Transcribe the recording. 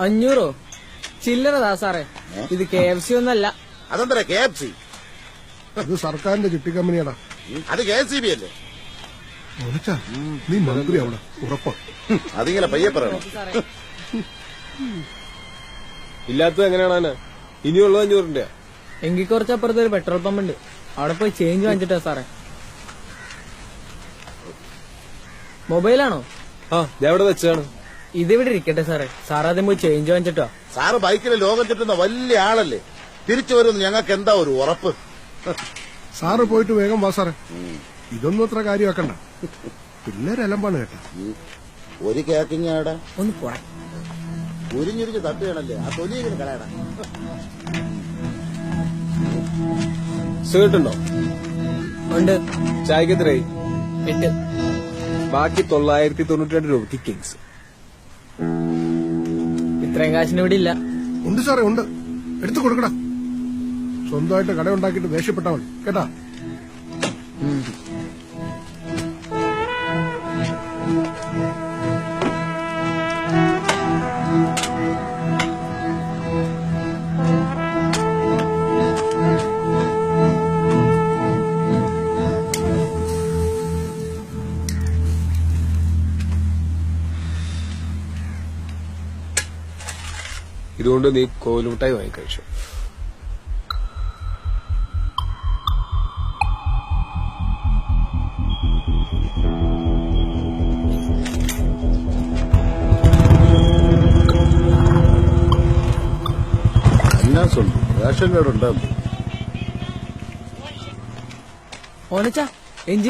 500 ചില്ലറതാ സാറേ. ഇത് KFC ഒന്നല്ല. അതെന്താ KFC? അത് സർക്കാരിന്റെ ചിട്ടി കമ്പനിയാടാ. അത് KCB അല്ലേ? നീ മന്ത്രി അവിടെ ഉറപ്പാ. അതിങ്ങനെ പയ്യെ പറയണം. ഇല്ലാത്തത് എങ്ങനെയാണ്? ഇനിയുള്ളത് 500 എങ്കിൽ കുറച്ചപ്പുറത്ത് ഒരു പെട്രോൾ പമ്പ് ഉണ്ട്, അവിടെ പോയി ചേഞ്ച് വാങ്ങിച്ചിട്ടാ സാറേ. മൊബൈലാണോ? ആ എവിടെ വെച്ചാണ്? ഇതിവിടെ ഇരിക്കട്ടെ സാറേ. സാറാദ്യം പോയി ചേഞ്ച് വാങ്ങിച്ചിട്ടോ. സാറ് ബൈക്കിൽ ലോകം ചുറ്റുന്ന വലിയ ആളല്ലേ, തിരിച്ചു വരുമെന്ന് ഞങ്ങൾക്ക് എന്താ ഒരു ഉറപ്പ്? സാറ് പോയിട്ട് വേഗം വാ സാറേ. ഇതൊന്നും അത്ര കാര്യമാക്കണ്ട, പിള്ളേരെലമ്പാണ് കേട്ടോ. ഒരു കേക്കിങ്ങാടാ ഒന്ന് പോടാ. ഉരിഞ്ഞുരിഞ്ഞ് തട്ടുകയാണല്ലേ, ആ തൊലിയെങ്കിലും കളയടാ. സിഗരറ്റുണ്ടോ? ഉണ്ട്. ചായക്ക് എത്രയായി? 8. ബാക്കി 992 രൂപയ്ക്ക് കിങ്സ്. ഇത്രയും കാശിന് ഇവിടെ ഇല്ല. ഉണ്ട് സാറേ, ഉണ്ട്. എടുത്തു കൊടുക്കടാ. സ്വന്തമായിട്ട് കട ഉണ്ടാക്കിയിട്ട് ദേഷ്യപ്പെട്ടാ മതി കേട്ടാ. ഇതുകൊണ്ട് നീ കോലുമിട്ടായി വാങ്ങിക്കഴിച്ചു. എന്നാ സ്വന്തം റേഷൻ കാർഡ് ഉണ്ടാകും. ഓനച്ചാ എഞ്ചിൻ